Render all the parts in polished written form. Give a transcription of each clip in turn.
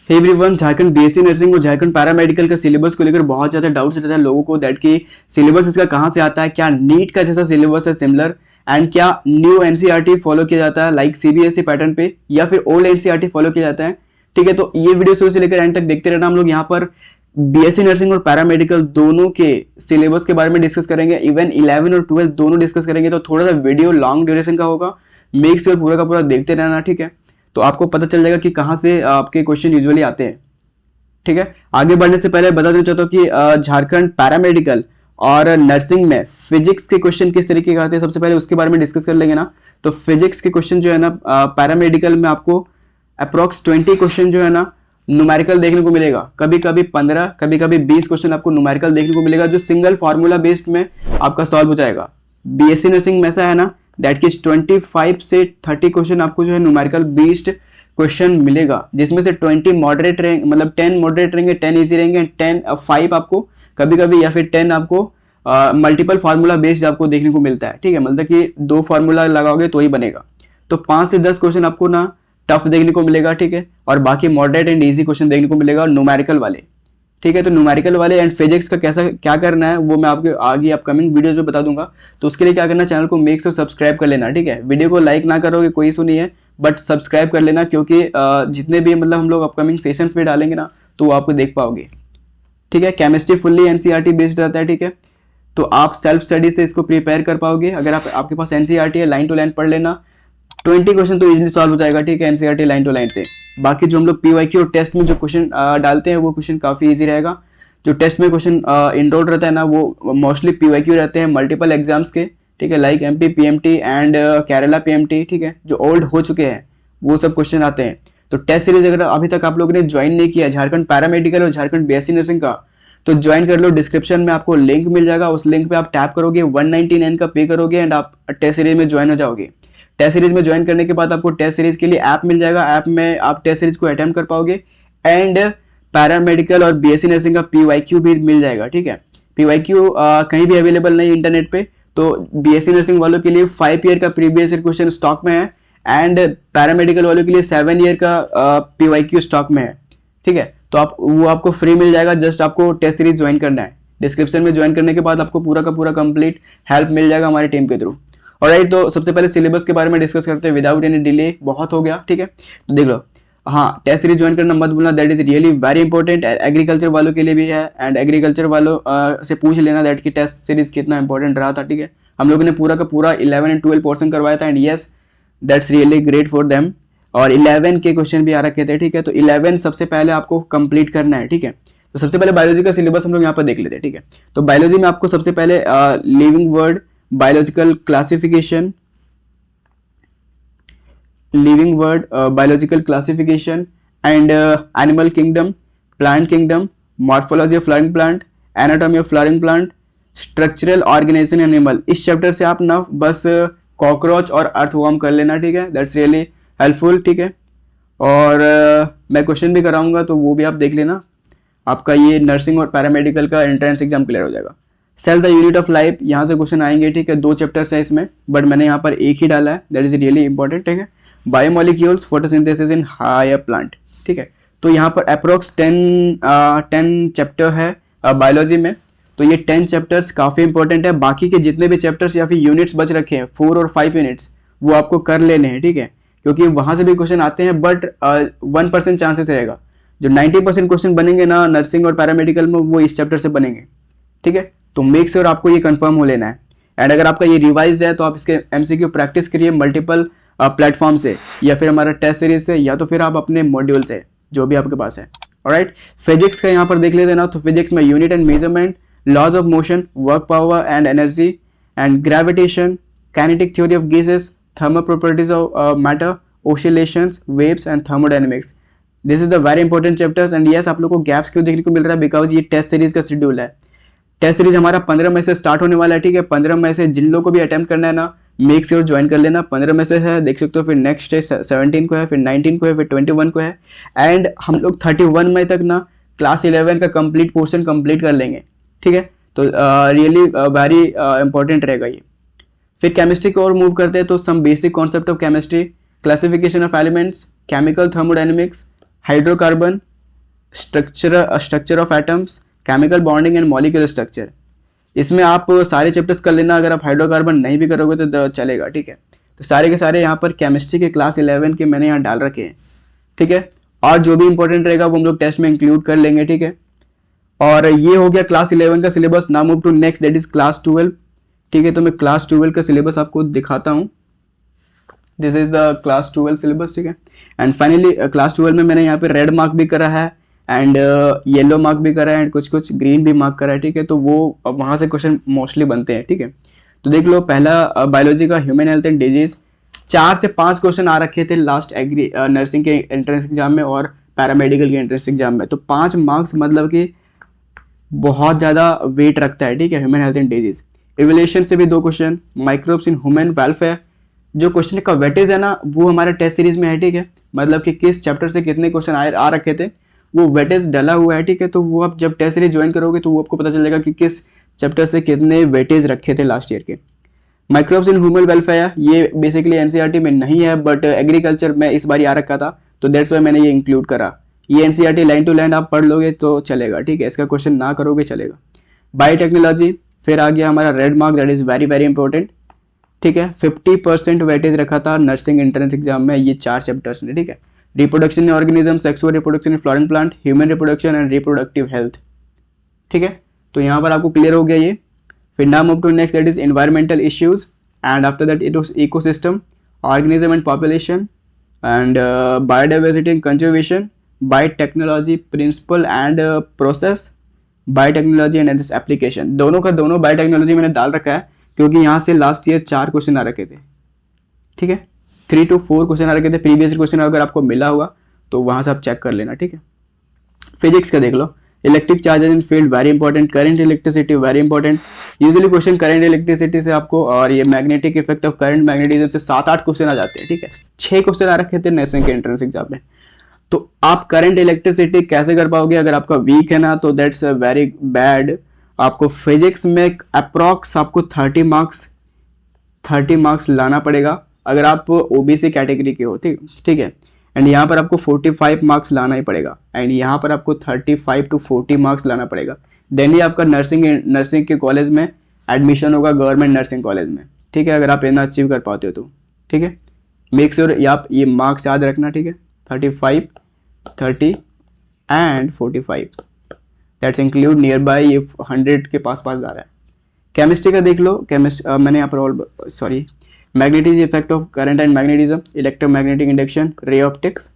हे everyone, Jharkhand BSc nursing और Jharkhand paramedical का syllabus को लेकर बहुत ज़्यादा डाउट्स रहता है लोगों को दैट कि सिलेबस इसका कहाँ से आता है, क्या नीट का जैसा सिलेबस है सिमिलर, एंड क्या न्यू एनसीईआरटी फॉलो किया जाता है लाइक सीबीएसई पैटर्न पे, या फिर ओल्ड एनसीईआरटी फॉलो किया जाता है। ठीक है, तो ये वीडियो शुरू से लेकर एंड तक देखते रहना। हम लोग यहाँ पर बीएससी नर्सिंग और पैरामेडिकल दोनों के सिलेबस के बारे में डिस्कस करेंगे, इवन 11 और 12 दोनों डिस्कस करेंगे। तो थोड़ा सा वीडियो लॉन्ग ड्यूरेशन का होगा, मेक श्योर पूरा का पूरा देखते रहना। ठीक है, तो आपको पता चल जाएगा कि कहाँ से आपके क्वेश्चन यूजुअली आते हैं। ठीक है, आगे बढ़ने से पहले बता देना चाहता हूँ कि झारखंड पैरामेडिकल और नर्सिंग में फिजिक्स के क्वेश्चन किस तरीके के आते हैं, सबसे पहले उसके बारे में डिस्कस कर लेंगे ना। तो फिजिक्स के क्वेश्चन जो है ना, पैरामेडिकल में आपको अप्रोक्स 20 क्वेश्चन जो है ना न्यूमेरिकल देखने को मिलेगा, कभी कभी 15, कभी कभी 20 क्वेश्चन आपको न्यूमेरिकल देखने को मिलेगा, जो सिंगल फार्मूला बेस्ड में आपका सॉल्व हो जाएगा। बीएससी नर्सिंग में ऐसा है ना दैट कि 25 से 30 क्वेश्चन आपको जो है न्यूमेरिकल बेस्ड क्वेश्चन मिलेगा, जिसमें से 20 मॉडरेट रहेंगे, मतलब 10 मॉडरेट रहेंगे, 10 इजी रहेंगे, 5 आपको कभी कभी, या फिर 10 आपको मल्टीपल फार्मूला बेस्ड आपको देखने को मिलता है। ठीक है, मतलब कि 2 फार्मूला लगाओगे तो ही बनेगा। तो 5 से 10 क्वेश्चन आपको ना टफ देखने को मिलेगा। ठीक है, और बाकी मॉडरेट एंड इजी क्वेश्चन देखने को मिलेगा न्यूमेरिकल वाले। ठीक है, तो न्यूमेरिकल वाले एंड फिजिक्स का कैसा क्या करना है वो मैं आपके आगे अपकमिंग वीडियोस में बता दूंगा। तो उसके लिए क्या करना, चैनल को मेक श्योर सब्सक्राइब कर लेना। ठीक है, वीडियो को लाइक ना करोगे कोई इशू नहीं है, बट सब्सक्राइब कर लेना, क्योंकि जितने भी मतलब हम लोग अपकमिंग सेशंस में डालेंगे ना तो वो आपको देख पाओगे। ठीक है, केमिस्ट्री फुल्ली एनसीईआरटी बेस्ड रहता है। ठीक है, तो आप सेल्फ स्टडी से इसको प्रिपेयर कर पाओगे। अगर आपके पास एनसीईआरटी है, लाइन टू लाइन पढ़ लेना, 20 क्वेश्चन तो इजीली सॉल्व हो जाएगा। ठीक है, एनसीईआरटी लाइन टू लाइन से। बाकी जो हम लोग पीवाईक्यू और टेस्ट में जो क्वेश्चन डालते हैं वो क्वेश्चन काफी इजी रहेगा। जो टेस्ट में क्वेश्चन इनरोल रहता है ना वो मोस्टली पीवाईक्यू रहते हैं मल्टीपल एग्जाम्स के। ठीक है, like MP PMT and Kerala PMT. ठीक है, जो ओल्ड हो चुके हैं वो सब क्वेश्चन आते हैं। तो टेस्ट सीरीज अगर अभी तक आप लोगों ने ज्वाइन नहीं किया झारखंड पैरामेडिकल और झारखंड बीएससी नर्सिंग का, तो ज्वाइन कर लो। डिस्क्रिप्शन में आपको लिंक मिल जाएगा, उस लिंक पे आप टैप करोगे, 199 का पे करोगे एंड आप टेस्ट सीरीज में ज्वाइन हो जाओगे। टेस्ट सीरीज में ज्वाइन करने के बाद आपको टेस्ट सीरीज के लिए ऐप मिल जाएगा, ऐप में आप टेस्ट सीरीज को अटेम्प्ट कर पाओगे एंड पैरामेडिकल और बीएससी नर्सिंग का पीवाईक्यू भी मिल जाएगा। ठीक है, पीवाईक्यू कहीं भी अवेलेबल नहीं इंटरनेट पे, तो बीएससी नर्सिंग वालों के लिए 5 ईयर का प्रीवियस ईयर क्वेश्चन स्टॉक में है एंड पैरामेडिकल वालों के लिए 7 ईयर का पीवाईक्यू स्टॉक में है। ठीक है, तो वो आपको फ्री मिल जाएगा, जस्ट आपको टेस्ट सीरीज ज्वाइन करना है। डिस्क्रिप्शन में ज्वाइन करने के बाद आपको पूरा का पूरा कंप्लीट हेल्प मिल जाएगा हमारी टीम के थ्रू। ऑलराइट, तो सबसे पहले सिलेबस के बारे में डिस्कस करते हैं विदाउट एनी डिले। बहुत हो गया, ठीक है, तो देख लो। हाँ, टेस्ट सीरीज ज्वाइन करना मत भूलना, that is really very important. Agriculture वालों के लिए भी है एंड एग्रीकल्चर वालों से पूछ लेना दैट की टेस्ट सीरीज कितना इंपॉर्टेंट रहा था। ठीक है, हम लोगों ने पूरा का पूरा 11 एंड 12 पोर्शन करवाया था and yes that's really great for them. और 11 के क्वेश्चन भी आ रखे थे। ठीक है, तो 11 सबसे पहले आपको कंप्लीट करना है। ठीक है, तो सबसे पहले बायोलॉजी का सिलेबस हम लोग यहाँ पर देख लेते हैं। ठीक है, तो बायोलॉजी में आपको सबसे पहले living world, biological classification, living world, biological classification and animal kingdom, plant kingdom, morphology of flowering plant, anatomy of flowering plant, structural organisation animal. इस चैप्टर से आप ना बस कॉकरोच और अर्थवर्म कर लेना। ठीक है, दैट्स रियली हेल्पफुल। ठीक है, और मैं क्वेश्चन भी कराऊंगा तो वो भी आप देख लेना, आपका ये नर्सिंग और पैरामेडिकल का एंट्रेंस एग्जाम क्लियर हो जाएगा। Cell the unit of life, यहाँ से क्वेश्चन आएंगे। ठीक है, 2 चैप्टर्स है इसमें, बट मैंने यहाँ पर एक ही डाला है, दैट इज रियली इंपॉर्टेंट। ठीक है, biomolecules, photosynthesis in higher plant. ठीक है, तो यहाँ पर अप्रोक्स 10 चैप्टर है बायोलॉजी में, तो ये 10 चैप्टर्स काफ़ी इंपॉर्टेंट है। बाकी के जितने भी चैप्टर्स या फिर यूनिट्स बच रखे हैं 4 और 5 यूनिट्स, वो आपको कर लेने हैं। ठीक है, क्योंकि वहाँ से भी क्वेश्चन आते हैं, बट 1% चांसेस रहेगा। जो 90% क्वेश्चन बनेंगे ना नर्सिंग और पैरामेडिकल में, वो इस चैप्टर से बनेंगे। ठीक है, तो मेक श्योर आपको ये कंफर्म हो लेना है। एंड अगर आपका ये रिवाइज है तो आप इसके एमसीक्यू प्रैक्टिस करिए मल्टीपल प्लेटफॉर्म से, या फिर हमारा टेस्ट सीरीज से, या तो फिर आप अपने मॉड्यूल से, जो भी आपके पास है। ऑलराइट, फिजिक्स का यहाँ पर देख लेते हैं ना, तो फिजिक्स में unit and measurement, laws of motion, work power and energy and gravitation, kinetic theory of gases, thermal properties of matter, oscillations, waves and thermodynamics. This is the very important chapters and yes, आप लोगों को gaps क्यों देखने को मिल रहा है, because ये test series का शेड्यूल है। टेस्ट सीरीज हमारा 15 मई से स्टार्ट होने वाला है। ठीक है, 15 मई से जिन लोगों को भी अटेम्प्ट करना है ना, मेक श्योर ज्वाइन कर लेना। 15 मई से है, देख सकते हो, फिर नेक्स्ट डे 17 को है, फिर 19 को है, फिर 21 को है एंड हम लोग 31 मई तक ना क्लास 11 का कंप्लीट पोर्शन कंप्लीट कर लेंगे। ठीक है, तो रियली वेरी इंपॉर्टेंट रहेगा ये। फिर केमिस्ट्री को और मूव करते हैं, तो some basic concept of chemistry, classification of elements, chemical thermodynamics, hydrocarbon, structure of atoms, chemical bonding and molecular structure. इसमें आप सारे चैप्टर्स कर लेना, अगर आप हाइड्रोकार्बन नहीं भी करोगे तो चलेगा, ठीक है। तो सारे के सारे यहाँ पर केमिस्ट्री के क्लास 11 के मैंने यहाँ डाल रखे हैं, ठीक है। और जो भी इंपॉर्टेंट रहेगा वो हम लोग टेस्ट में इंक्लूड कर लेंगे, ठीक है। और ये हो गया क्लास 11 का syllabus. Now move to next, that is class 12, ठीक है। तो मैं क्लास 12 का सिलेबस आपको दिखाता हूँ। This is the class 12 syllabus, ठीक है। एंड फाइनली क्लास 12 में मैंने यहाँ पे रेड मार्क भी करा है एंड येलो मार्क भी करा है एंड कुछ कुछ ग्रीन भी मार्क करा है, ठीक है। तो वो वहाँ से क्वेश्चन मोस्टली बनते हैं, ठीक है। तो देख लो, पहला बायोलॉजी का ह्यूमन हेल्थ एंड डिजीज, 4 से 5 क्वेश्चन आ रखे थे लास्ट एग्री नर्सिंग के एंट्रेंस एग्जाम में और पैरामेडिकल के एंट्रेंस एग्जाम में। तो 5 मार्क्स मतलब कि बहुत ज़्यादा वेट रखता है, ठीक है, human health and disease. Evolution से भी 2 question, microbes in human welfare, जो क्वेश्चन का वेटेज है ना वो हमारा टेस्ट सीरीज में है, ठीक है। मतलब कि किस चैप्टर से कितने क्वेश्चन आ रखे थे वो वेटेज डला हुआ है, ठीक है। तो वो आप जब टेस्ट सीरीज ज्वाइन करोगे तो वो आपको पता चलेगा कि किस चैप्टर से कितने वेटेज रखे थे लास्ट ईयर के। माइक्रोब्स इन ह्यूमन वेलफेयर, ये बेसिकली एनसीईआरटी में नहीं है बट एग्रीकल्चर में इस बार आ रखा था, तो दैट्स वाई मैंने ये इंक्लूड करा। ये एनसीईआरटी लाइन टू लाइन आप पढ़ लोगे तो चलेगा, ठीक है। इसका क्वेश्चन ना करोगे चलेगा। बायोटेक्नोलॉजी फिर आ गया हमारा red mark, that is very very important, ठीक है। 50% वेटेज रखा था नर्सिंग एंट्रेंस एग्जाम में, ये 4 चैप्टर्स ने, ठीक है। Reproduction in organism, sexual reproduction in flowering plant, human reproduction and reproductive health, ठीक है। तो यहाँ पर आपको क्लियर हो गया ये। फिर now move to next, that is environmental issues and after that it was ecosystem, organism and population and biodiversity and conservation, biotechnology principle and process, biotechnology and its application. दोनों का दोनों बायोटेक्नोलॉजी मैंने डाल रखा है क्योंकि यहाँ से लास्ट ईयर 4 क्वेश्चन आ रखे थे, ठीक है। 3 to 4 क्वेश्चन आ रखे थे। प्रीवियस क्वेश्चन अगर आपको मिला हुआ तो वहां से आप चेक कर लेना, ठीक है। फिजिक्स का देख लो, electric charges in field very important, current electricity very important. Usually question current electricity से आपको और ये magnetic effect of current magnetism से 7-8 क्वेश्चन आ जाते हैं, ठीक है। 6 क्वेश्चन आ रखे थे नर्सिंग के एंट्रेंस एग्जाम में। तो आप करंट इलेक्ट्रिसिटी कैसे कर पाओगे अगर आपका वीक है ना, तो दैट्स वेरी बैड। आपको फिजिक्स में अप्रॉक्स आपको 30 मार्क्स लाना पड़ेगा अगर आप ओबीसी कैटेगरी के हो, ठीक है। एंड यहाँ पर आपको 45 मार्क्स लाना ही पड़ेगा एंड यहाँ पर आपको 35 to 40 मार्क्स लाना पड़ेगा। देन ही आपका नर्सिंग के कॉलेज में एडमिशन होगा, गवर्नमेंट नर्सिंग कॉलेज में, ठीक है। अगर आप इतना अचीव कर पाते हो तो, ठीक है। मेक श्योर आप ये मार्क्स याद रखना, ठीक है। 35, 30 and 45, that's include near by, ये 100 के पास जा रहा है। केमिस्ट्री का देख लो, मैंने यहाँ पर magnetic effect of current and magnetism, electromagnetic induction, ray optics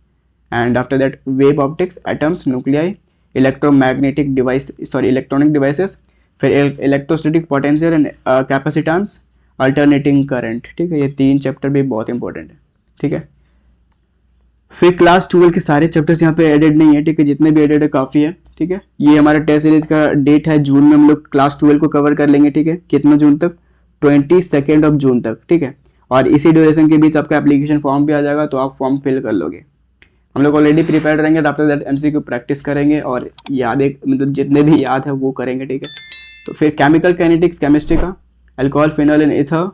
and after that wave optics, atoms, nuclei, electromagnetic electronic devices, फिर electrostatic potential and capacitance, alternating current, ठीक है। ये 3 चैप्टर भी बहुत इंपॉर्टेंट है, ठीक है। फिर क्लास 12 के सारे चैप्टर्स यहाँ पे एडेड नहीं है, ठीक है। जितने भी एडेड है काफ़ी है, ठीक है। ये हमारा टेस्ट सीरीज का डेट है, जून में हम लोग क्लास 12 को कवर कर लेंगे, ठीक है। कितना जून तक? 22 जून तक, ठीक है। और इसी ड्यूरेशन के बीच आपका एप्लीकेशन फॉर्म भी आ जाएगा तो आप फॉर्म फिल कर लोगे। हम लोग ऑलरेडी प्रिपेयर रहेंगे, आफ्टर दैट एमसीक्यू प्रैक्टिस करेंगे और मतलब जितने भी याद है वो करेंगे, ठीक है। तो फिर केमिकल काइनेटिक्स, केमिस्ट्री का, alcohol, phenol and ether,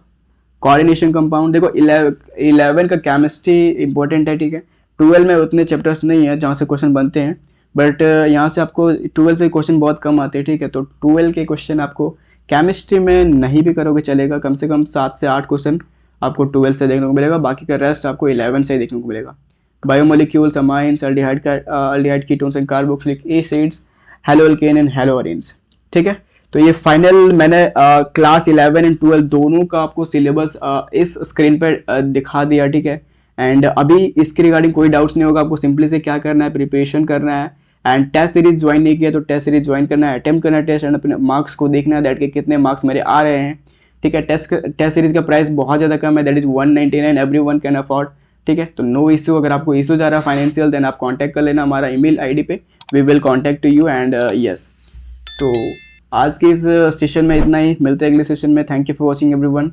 coordination compound. देखो 11 का केमिस्ट्री इंपॉर्टेंट है, ठीक है। 12 में उतने चैप्टर्स नहीं है जहाँ से क्वेश्चन बनते हैं, बट यहाँ से आपको 12 से क्वेश्चन बहुत कम आते हैं, ठीक है। तो 12 के क्वेश्चन आपको केमिस्ट्री में नहीं भी करोगे चलेगा, कम से कम 7 से 8 क्वेश्चन आपको 12 से देखने को मिलेगा, बाकी का रेस्ट आपको 11 से ही देखने को मिलेगा। Biomolecules, amines, aldehyde ketones and carboxylic acids, haloalkane and haloarenes, ठीक है। तो ये फाइनल मैंने क्लास 11 एंड 12 दोनों का आपको सिलेबस इस स्क्रीन पर दिखा दिया, ठीक है। एंड अभी इसके रिगार्डिंग कोई डाउट्स नहीं होगा, आपको सिंपली से क्या करना है, प्रिपरेशन करना है एंड टेस्ट सीरीज ज्वाइन नहीं किया तो टेस्ट सीरीज ज्वाइन करना है, अटेम्प्ट करना है टेस्ट एंड अपने मार्क्स को देखना है दैट के कितने मार्क्स मेरे आ रहे हैं, ठीक है। टेस्ट सीरीज का प्राइस बहुत ज़्यादा कम है, that is 199, everyone can afford, ठीक है। तो नो इशू, अगर आपको इशू जा रहा है फाइनेंशियल देन आप कॉन्टैक्ट कर लेना हमारा ईमेल आईडी पे, we will contact to you and yes. तो आज के इस सेशन में इतना ही, मिलते हैं अगले सेशन में। Thank you for watching everyone.